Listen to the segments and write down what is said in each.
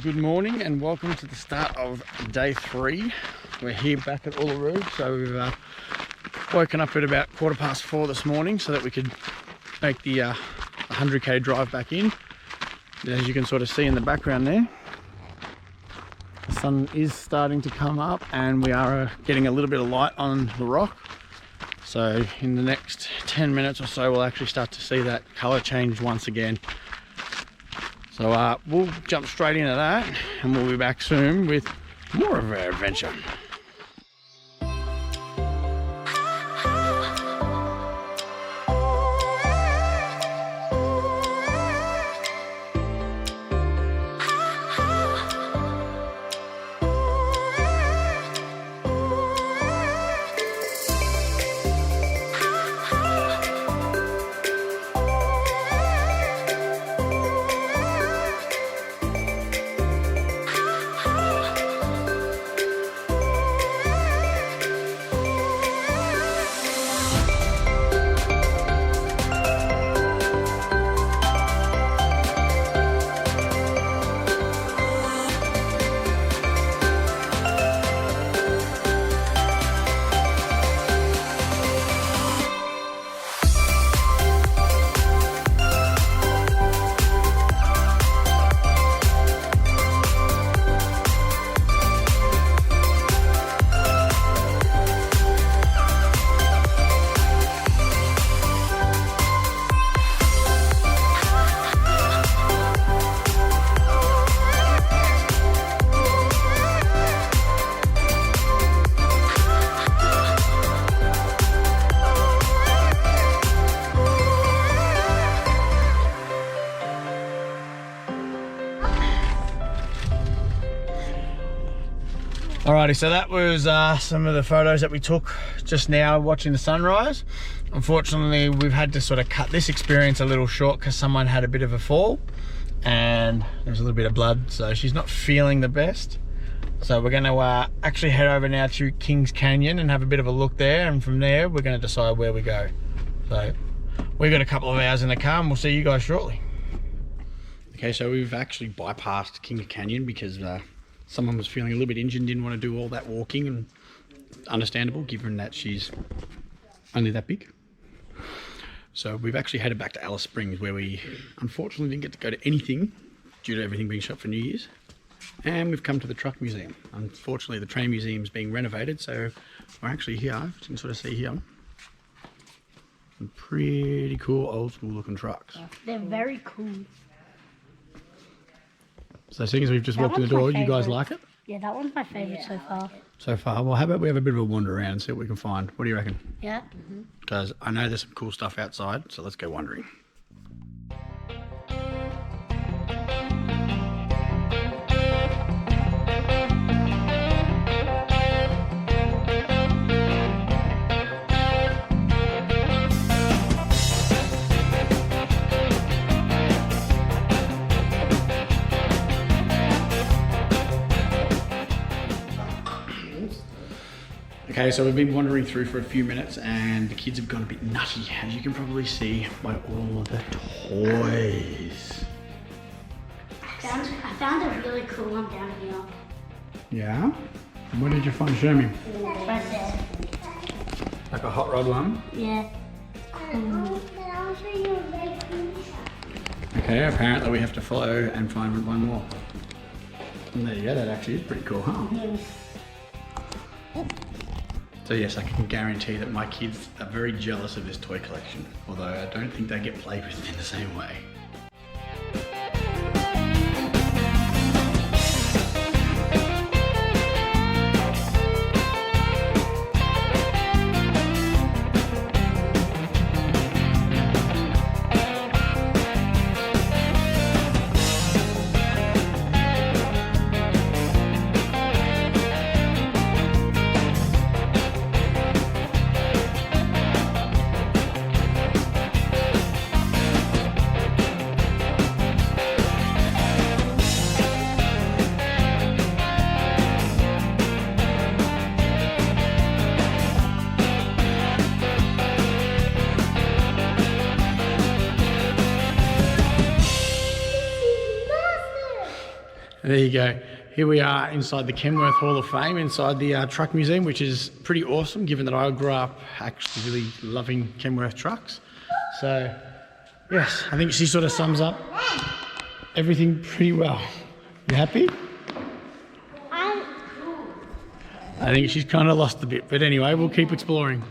Good morning and welcome to the start of day 3. We're here back at Uluru, so we've woken up at about 4:15 this morning so that we could make the 100k drive back in. As you can sort of see in the background there, the sun is starting to come up and we are getting a little bit of light on the rock. So in the next 10 minutes or so we'll actually start to see that colour change once again. So we'll jump straight into that and we'll be back soon with more of our adventure. Alrighty, so that was some of the photos that we took just now watching the sunrise. Unfortunately, we've had to sort of cut this experience a little short because someone had a bit of a fall and there's a little bit of blood, so she's not feeling the best. So we're going to actually head over now to Kings Canyon and have a bit of a look there, and from there we're going to decide where we go. So we've got a couple of hours in the car and we'll see you guys shortly. Okay, so we've actually bypassed Kings Canyon because someone was feeling a little bit injured and didn't want to do all that walking, and understandable given that she's only that big. So we've actually headed back to Alice Springs, where we unfortunately didn't get to go to anything due to everything being shut for New Year's. And we've come to the truck museum. Unfortunately, the train museum is being renovated, so we're actually here. As you can sort of see here, some pretty cool old school looking trucks. They're very cool. So seeing as we've just walked in the door, you guys like it? Yeah, that one's my favourite so far. So far? Well, how about we have a bit of a wander around and see what we can find? What do you reckon? Yeah. Because I know there's some cool stuff outside, so let's go wandering. Okay, so we've been wandering through for a few minutes and the kids have gone a bit nutty, as you can probably see by all of the toys. I found a really cool one down here. Yeah? What did you find? Show me. Right there. Like a hot rod one? Yeah. Okay, apparently we have to follow and find one more. And there you go, that actually is pretty cool, huh? So yes, I can guarantee that my kids are very jealous of this toy collection, although I don't think they get played with in the same way. There you go. Here we are inside the Kenworth Hall of Fame, inside the truck museum, which is pretty awesome, given that I grew up actually really loving Kenworth trucks. So, yes, I think she sort of sums up everything pretty well. You happy? I think she's kind of lost a bit, but anyway, we'll keep exploring.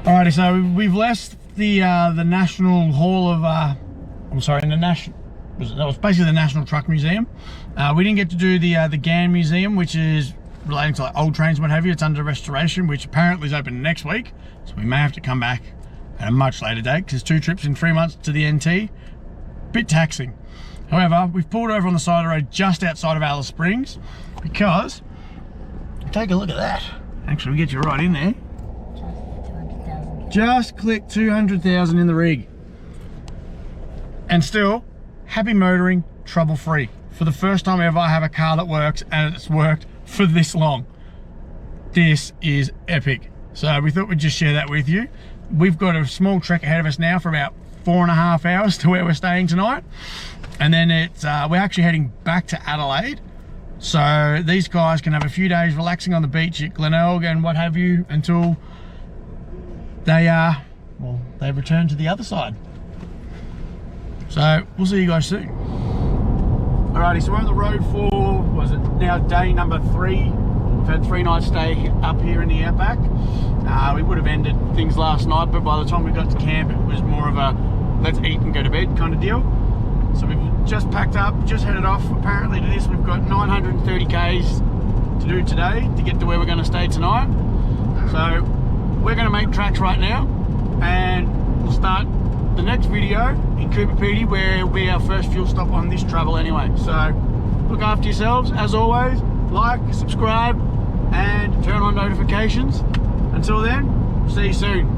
Alrighty, so we've left the National Hall of, that was basically the National Truck Museum. We didn't get to do the GAN Museum, which is relating to like old trains and what have you. It's under restoration, which apparently is open next week. So we may have to come back at a much later date because 2 trips in 3 months to the NT. Bit taxing. However, we've pulled over on the side of the road just outside of Alice Springs because, take a look at that. Actually, we get you right in there. Just click 200,000 in the rig. And still, happy motoring, trouble free. For the first time ever, I have a car that works and it's worked for this long. This is epic. So we thought we'd just share that with you. We've got a small trek ahead of us now for about 4.5 hours to where we're staying tonight. And then it's we're actually heading back to Adelaide. So these guys can have a few days relaxing on the beach at Glenelg and what have you until they return to the other side. So we'll see you guys soon. Alrighty, so we're on the road for, was it now day number 3? We've had 3 nights stay up here in the Outback. We would have ended things last night, but by the time we got to camp, it was more of a let's eat and go to bed kind of deal. So we've just packed up, just headed off. Apparently to this, we've got 930 Ks to do today to get to where we're going to stay tonight. So we're going to make tracks right now, and we'll start the next video in Cooper Pedy, where will be our first fuel stop on this travel anyway. So look after yourselves, as always. Like, subscribe, and turn on notifications. Until then, see you soon.